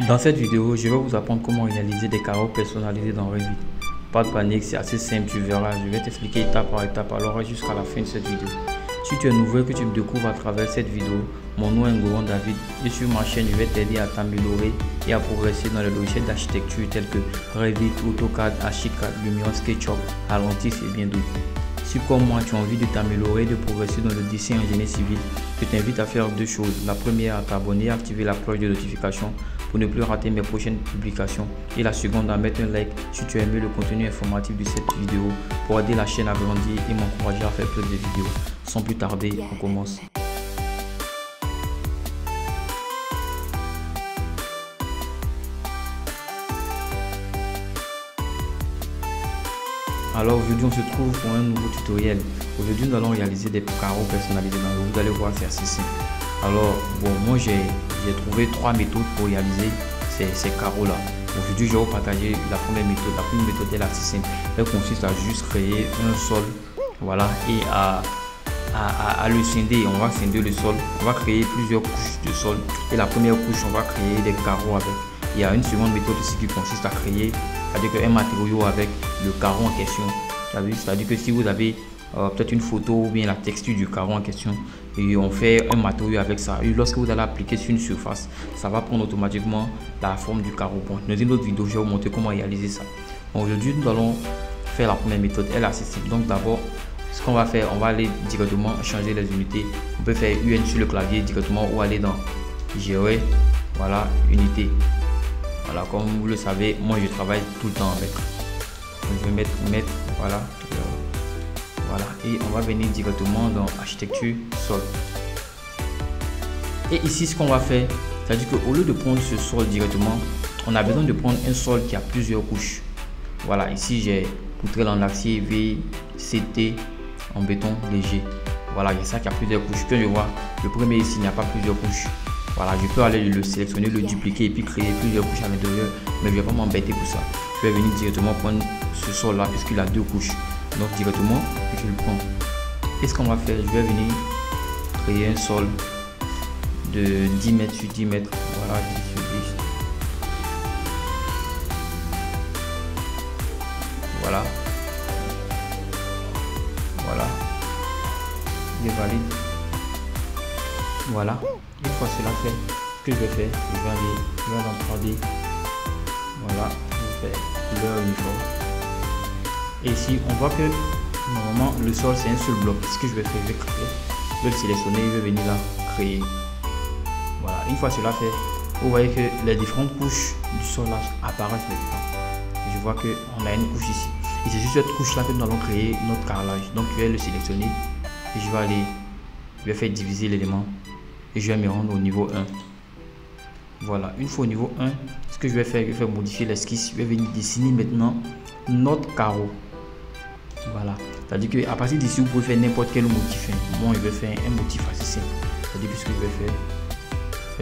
Dans cette vidéo, je vais vous apprendre comment réaliser des carreaux personnalisés dans Revit. Pas de panique, c'est assez simple, tu verras. Je vais t'expliquer étape par étape, alors jusqu'à la fin de cette vidéo. Si tu es nouveau et que tu me découvres à travers cette vidéo, mon nom est Ngoron David et sur ma chaîne, je vais t'aider à t'améliorer et à progresser dans les logiciels d'architecture tels que Revit, AutoCAD, Archicad, Lumion, SketchUp, Allentis et bien d'autres. Si comme moi tu as envie de t'améliorer et de progresser dans le dessin en génie civil, je t'invite à faire deux choses. La première, à t'abonner et activer la cloche de notification pour ne plus rater mes prochaines publications. Et la seconde, à mettre un like si tu as aimé le contenu informatif de cette vidéo pour aider la chaîne à grandir et m'encourager à faire plus de vidéos. Sans plus tarder, on commence. Alors aujourd'hui on se trouve pour un nouveau tutoriel. Aujourd'hui nous allons réaliser des carreaux personnalisés dans le. Vous allez voir, c'est assez simple. Alors bon, moi j'ai trouvé trois méthodes pour réaliser ces carreaux là. Aujourd'hui je vais vous partager la première méthode. La première méthode est assez simple. Elle consiste à juste créer un sol, voilà, et à le scinder. On va scinder le sol. On va créer plusieurs couches de sol. Et la première couche, on va créer des carreaux avec. Il y a une seconde méthode aussi qui consiste à créer, c'est-à-dire un matériau avec le carreau en question. C'est-à-dire que si vous avez peut-être une photo ou bien la texture du carreau en question, et on fait un matériau avec ça, et lorsque vous allez appliquer sur une surface, ça va prendre automatiquement la forme du carreau. Bon, dans une autre vidéo, je vais vous montrer comment réaliser ça. Bon, aujourd'hui, nous allons faire la première méthode. Elle est assez simple. Donc d'abord, ce qu'on va faire, on va aller directement changer les unités. On peut faire UN sur le clavier directement ou aller dans gérer, voilà, unité. Voilà, comme vous le savez, moi je travaille tout le temps avec. Donc, je vais mettre, voilà, voilà, et on va venir directement dans architecture sol. Et ici, ce qu'on va faire, c'est-à-dire qu'au lieu de prendre ce sol directement, on a besoin de prendre un sol qui a plusieurs couches. Voilà, ici j'ai poutrelle en acier VCT en béton léger. Voilà, il y a ça qui a plusieurs couches. Quand je vois le premier ici, il n'y a pas plusieurs couches. Voilà, je peux aller le sélectionner, le dupliquer et puis créer plusieurs couches à l'intérieur, mais je ne vais pas m'embêter pour ça. Je vais venir directement prendre ce sol là puisqu'il a deux couches. Donc directement, je le prends. Qu'est-ce qu'on va faire? Je vais venir créer un sol de 10 mètres sur 10 mètres. Voilà, 10 sur 10. Voilà. Voilà. Je valide. Voilà. Une fois cela fait, ce que je vais faire, je vais aller dans 3D. Voilà, je vais faire couleur uniforme. Et ici, on voit que normalement le sol c'est un seul bloc. Ce que je vais faire, je vais créer, je vais le sélectionner, je vais venir là, créer. Voilà, une fois cela fait, vous voyez que les différentes couches du sol là apparaissent maintenant. Et je vois qu'on a une couche ici. Et c'est sur cette couche là que nous allons créer notre carrelage. Donc je vais le sélectionner et je vais aller, je vais faire diviser l'élément. Et je vais me rendre au niveau 1. Voilà, une fois au niveau 1, ce que je vais faire modifier l'esquisse. Je vais venir dessiner maintenant notre carreau. Voilà, c'est-à-dire qu'à partir d'ici, vous pouvez faire n'importe quel motif. Moi, je vais faire un motif assez simple. C'est-à-dire que ce que je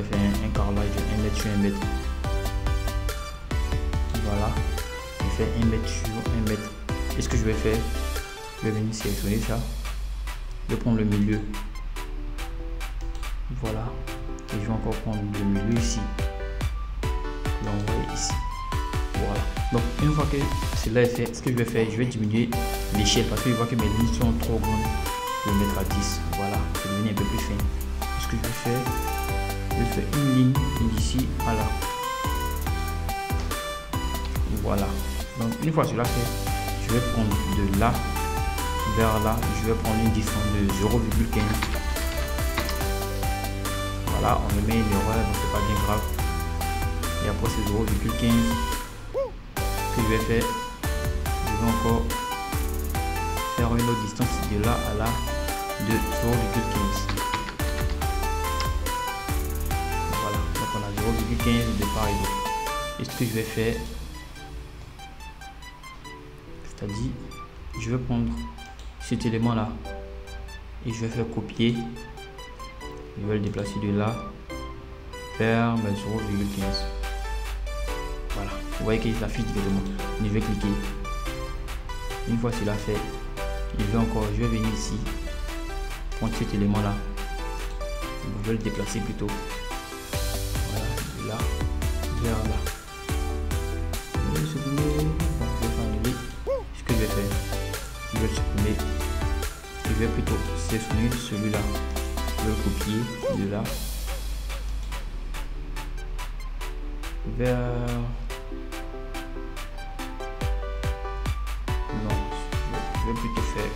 vais faire un carrelage de 1 mètre sur 1 mètre. Voilà, je vais faire 1 mètre sur 1 mètre. Et ce que je vais faire, je vais venir sélectionner ça. Je vais prendre le milieu. Voilà, et je vais encore prendre le milieu ici, l'envoyer ici. Voilà, donc une fois que cela est fait, ce que je vais faire, je vais diminuer l'échelle parce que je vois que mes lignes sont trop grandes. Je vais mettre à 10. Voilà, c'est devenu un peu plus fin. Ce que je vais faire, je vais faire une ligne d'ici à là. Voilà, donc une fois cela fait, je vais prendre de là vers là, je vais prendre une distance de 0,15. Voilà, on me met une erreur, donc c'est pas bien grave. Et après c'est 0,15. Ce que je vais faire, je vais encore faire une autre distance de là à là de 0,15. Voilà, donc on a 0,15 de part et d'autre. Et ce que je vais faire, c'est-à-dire, je vais prendre cet élément là et je vais faire copier. Je vais le déplacer de là vers 0,15. Voilà, vous voyez qu'il s'affiche directement. Je vais cliquer. Une fois cela fait, je vais venir ici, prendre cet élément là. Je vais le déplacer plutôt. Voilà, de là vers sélectionner celui-là. Je vais le copier de là vers... Non, je vais plutôt faire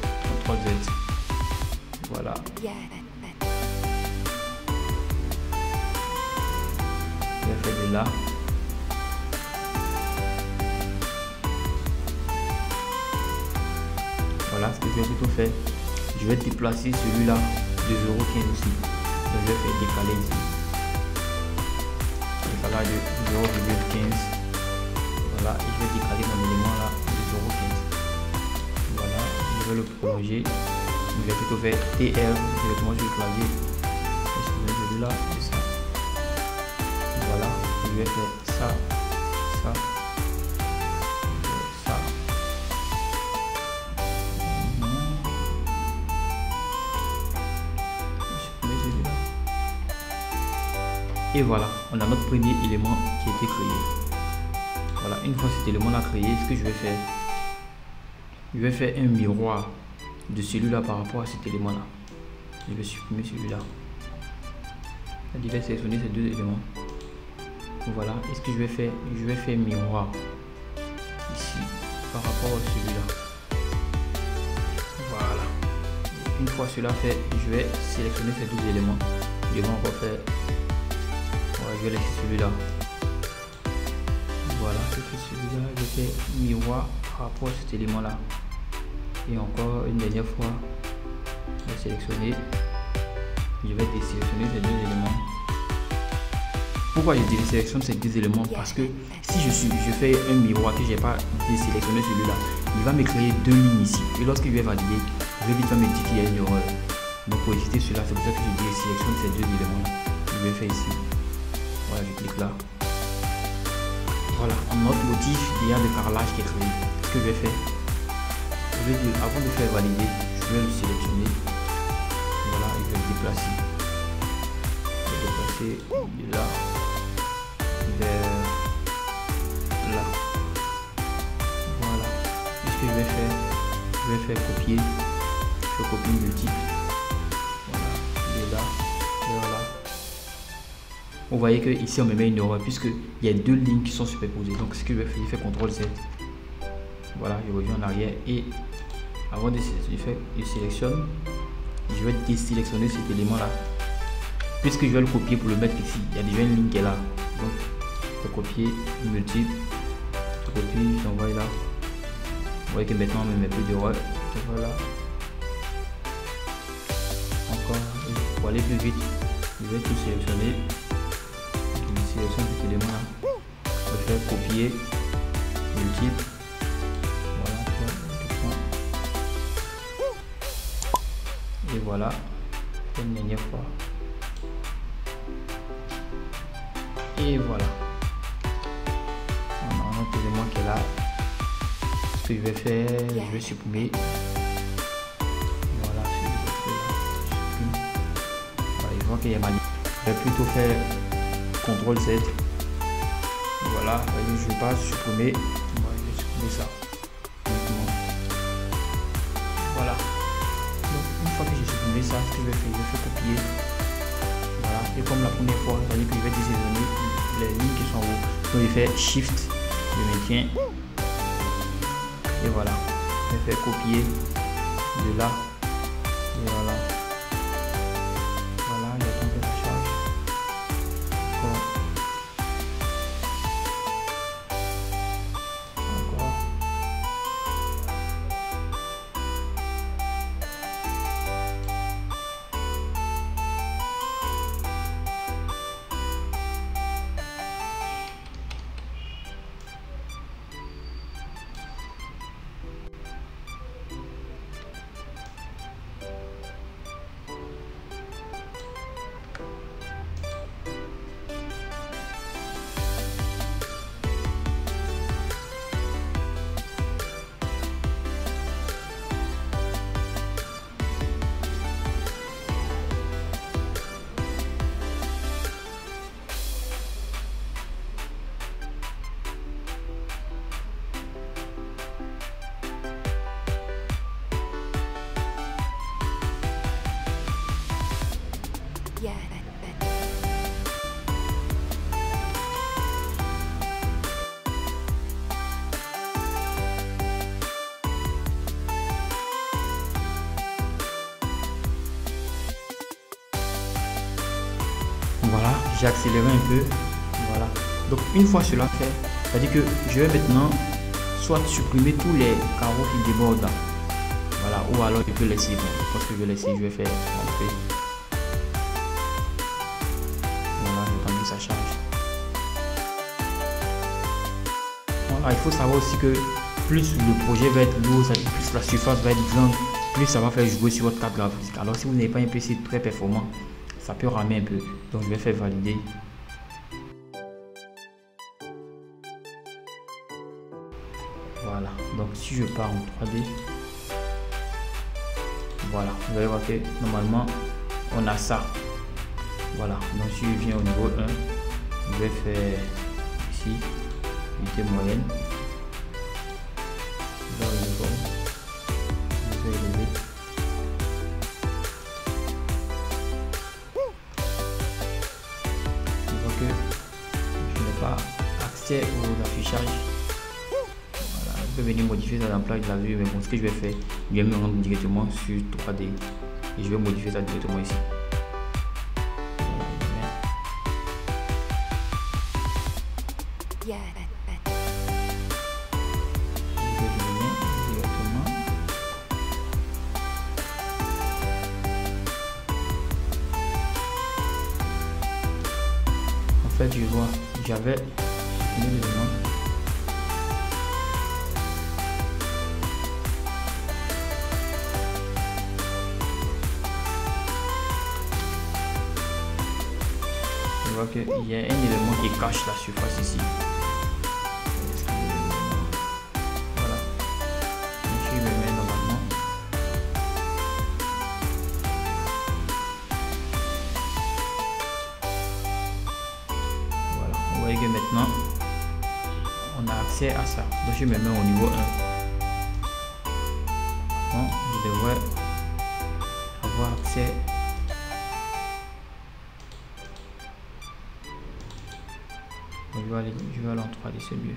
CTRL Z. Voilà. Je vais faire de là. Voilà ce que je vais plutôt faire. Je vais déplacer celui-là de 0,15 aussi. Donc je vais faire décaler ici. Décalage de 0,15. Voilà, et je vais décaler mon élément là de 0,15. Voilà, je vais le prolonger. Je vais plutôt faire TR directement sur le clavier. Et celui-là et ça. Voilà, je vais faire ça, ça. Et voilà, on a notre premier élément qui a été créé. Voilà, une fois cet élément là créé, ce que je vais faire, je vais faire un miroir de celui-là par rapport à cet élément là. Je vais supprimer celui-là. Je vais sélectionner ces deux éléments. Voilà, et ce que je vais faire miroir ici par rapport à celui-là. Voilà. Une fois cela fait, je vais sélectionner ces deux éléments. Je vais encore faire. Je vais laisser celui-là. Voilà, c'est celui-là. Je fais miroir par rapport à cet élément-là. Et encore une dernière fois, je vais sélectionner. Je vais désélectionner ces deux éléments. Pourquoi je désélectionne ces deux éléments? Parce que si je fais un miroir que je n'ai pas désélectionné celui-là, il va me créer deux lignes ici. Et lorsque je vais valider, il va me dire qu'il y a une erreur. Donc pour éviter cela, c'est pour ça que je désélectionne ces deux éléments. Je vais faire ici. Voilà, je clique là. Voilà, notre motif, il y a le carrelage qui est créé. Ce que je vais faire, avant de faire valider, je vais le sélectionner. Voilà, et je vais le déplacer. Je vais le déplacer de là vers là. Voilà. Et ce que je vais faire copier. Je vais copier multiple. Voilà, de là vers là. Vous voyez que ici on me met une erreur puisqu'il y a deux lignes qui sont superposées. Donc ce que je vais faire, je fais CTRL Z. Voilà, je reviens en arrière et avant de sélectionner, je sélectionne. Je vais désélectionner cet élément là. Puisque je vais le copier pour le mettre ici. Il y a déjà une ligne qui est là. Donc je vais copier multiple. Je copie, j'envoie là. Vous voyez que maintenant on me met plus d'erreur. Voilà. Encore, pour aller plus vite, je vais tout sélectionner. Sélectionne cet élément là. Je vais faire copier multiple. Voilà, et voilà, une dernière fois. Et voilà. On a un autre élément qui est là. Ce que je vais faire, je vais supprimer. Voilà, ce que je vais faire. Voilà, je vois qu'il y a ma ligne. Je vais plutôt faire CTRL Z. Voilà, je ne vais pas supprimer. Moi, je vais supprimer ça. Voilà. Donc, une fois que j'ai supprimé ça, ce que je vais faire, je vais copier. Voilà. Et comme la première fois, vous voyez que je vais désélectionner les lignes qui sont en haut. Donc, je vais faire Shift, je maintiens. Et voilà. Je vais faire copier de là. Et voilà. Voilà, il y a tant de la charge. j'ai accéléré un peu. Voilà. Donc une fois cela fait, c'est-à-dire que je vais maintenant soit supprimer tous les carreaux qui débordent. Voilà, ou alors je peux laisser. Bon, je pense que je vais laisser, je vais faire rentrer. Voilà, j'attends que ça charge. Voilà, il faut savoir aussi que plus le projet va être lourd, plus la surface va être grande, plus ça va faire jouer sur votre carte graphique. Alors si vous n'avez pas un PC très performant, ça peut ramer un peu. Donc je vais faire valider. Voilà, donc si je pars en 3D, voilà, vous allez voir que normalement on a ça. Voilà, donc si je viens au niveau 1, je vais faire ici unité moyenne. Dans le niveau, je vais élever. Je vois que je n'ai pas accès aux affichages. Voilà, je peux venir modifier ça dans l'emploi de la vue, mais bon, ce que je vais faire, je vais me rendre directement sur 3D et je vais modifier ça directement ici. En fait, je vois, j'avais un élément. Je vois qu'il y a un élément qui cache la surface ici. Voilà. Je me mets normalement. Voilà. Vous voyez que maintenant, on a accès à ça. Donc je me mets au niveau 1. Bon, je devrais avoir accès. Je vais aller en 3D, c'est mieux.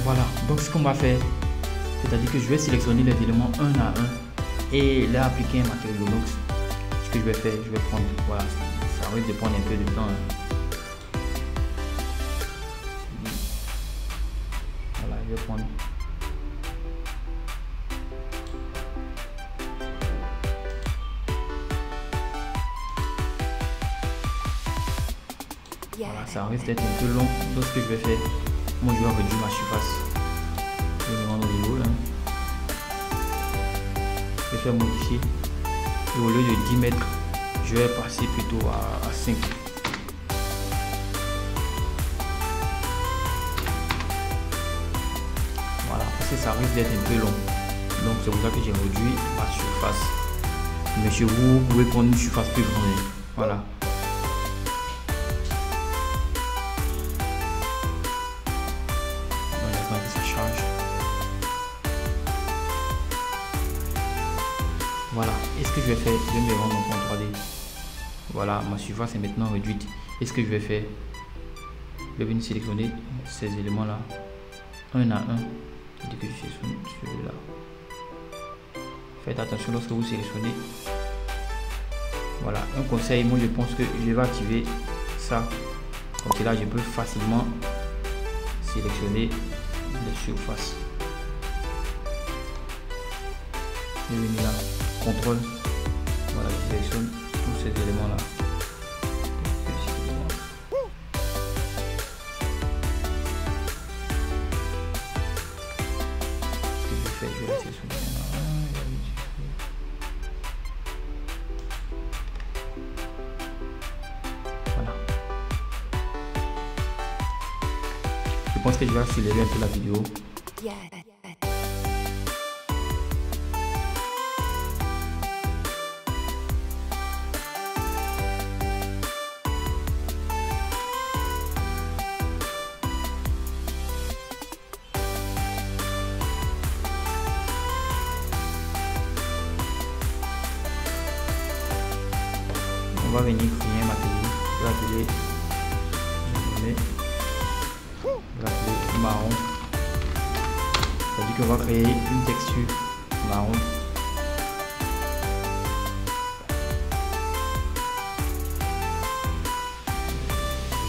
Voilà, donc ce qu'on va faire, c'est-à-dire que je vais sélectionner les éléments un à un et leur appliquer un matériau. Donc ce que je vais faire, je vais prendre, voilà, ça risque de prendre un peu de temps. Voilà, je vais prendre. Voilà, ça risque d'être un peu long. Donc ce que je vais faire, moi je vais réduire ma surface. Je vais me rendre au niveau là. Je vais faire modifier. Et au lieu de 10 mètres, je vais passer plutôt à 5. Voilà, parce que ça risque d'être un peu long. Donc c'est pour ça que j'ai réduit ma surface. Mais chez vous, vous pouvez prendre une surface plus grande. Voilà. Voilà, et ce que je vais faire, je vais me rendre en 3D. Voilà, ma surface est maintenant réduite. Et ce que je vais faire, je vais venir sélectionner ces éléments là, un à un. Dès que je sélectionne celui-là. Faites attention lorsque vous sélectionnez. Voilà, un conseil, moi je pense que je vais activer ça. Comme là, je peux facilement sélectionner les surfaces. Je vais venir là. Contrôle, voilà, je sélectionne tous ces éléments là. Ce que je fais, je vais sélectionner voilà. Je pense que je vais accélérer un peu la vidéo. On va venir créer un matériau. Je vais appeler marron. C'est-à-dire dit qu'on va créer une texture marron.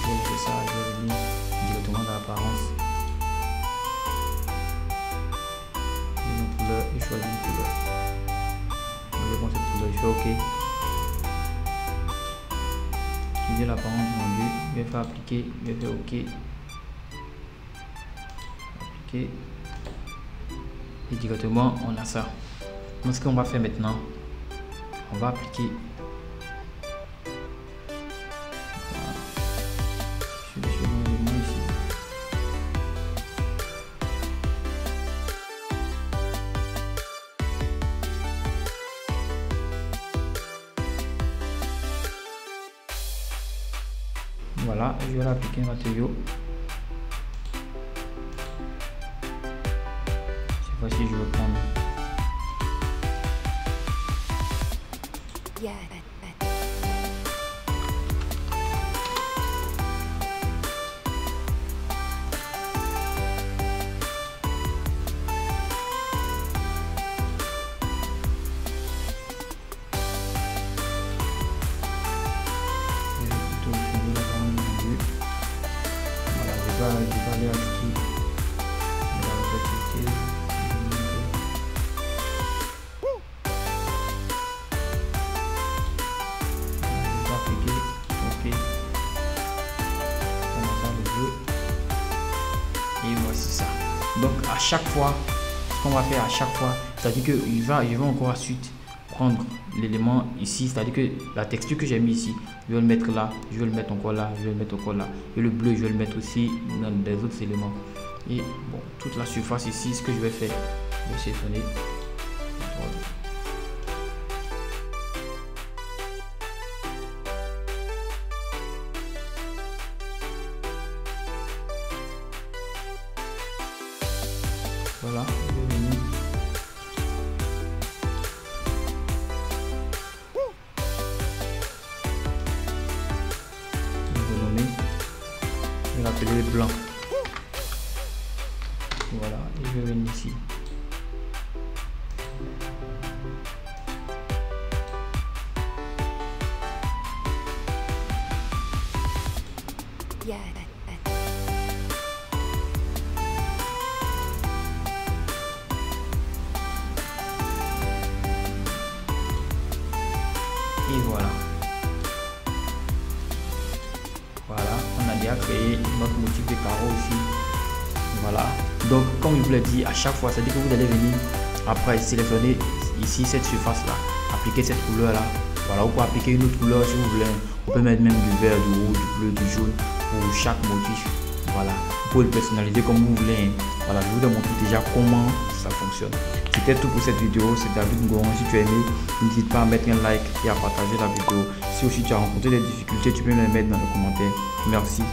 Je vais faire ça, je vais venir directement dans l'apparence. Une couleur et choisir une couleur. Je prends cette couleur, je fais OK. Je vais l'apparence du rendu, je vais faire appliquer, je vais faire OK. Appliquer. Et directement on a ça. Donc ce qu'on va faire maintenant, on va appliquer. Voilà, je vais l'appliquer un matériau. Cette fois-ci, je vais prendre. Je vais aller ajouter de la représentation. Je vais appliquer OK. On va faire le bleu. Et voici ça. Donc à chaque fois, ce qu'on va faire à chaque fois, c'est-à-dire que je vais encore ensuite prendre l'élément ici, c'est-à-dire que la texture que j'ai mis ici, je vais le mettre là, je vais le mettre encore là, je vais le mettre encore là, et le bleu je vais le mettre aussi dans des autres éléments. Et bon, toute la surface ici, ce que je vais faire, je vais sélectionner. Voilà, je vais venir. Je vais l'appeler blanc. Voilà, et je vais venir ici. Et voilà. Voilà, on a déjà créé notre motif de carreau ici. Voilà. Donc, comme je vous l'ai dit, à chaque fois, c'est-à-dire que vous allez venir après sélectionner ici cette surface-là, appliquer cette couleur-là. Voilà, vous pouvez appliquer une autre couleur si vous voulez. On peut mettre même du vert, du rouge, du bleu, du jaune pour chaque motif. Voilà, vous pouvez le personnaliser comme vous voulez. Voilà, je vous ai montré déjà comment ça fonctionne. C'était tout pour cette vidéo. C'était David Ngoron. Si tu as aimé, n'hésite pas à mettre un like et à partager la vidéo. Si aussi tu as rencontré des difficultés, tu peux me les mettre dans les commentaires. Merci.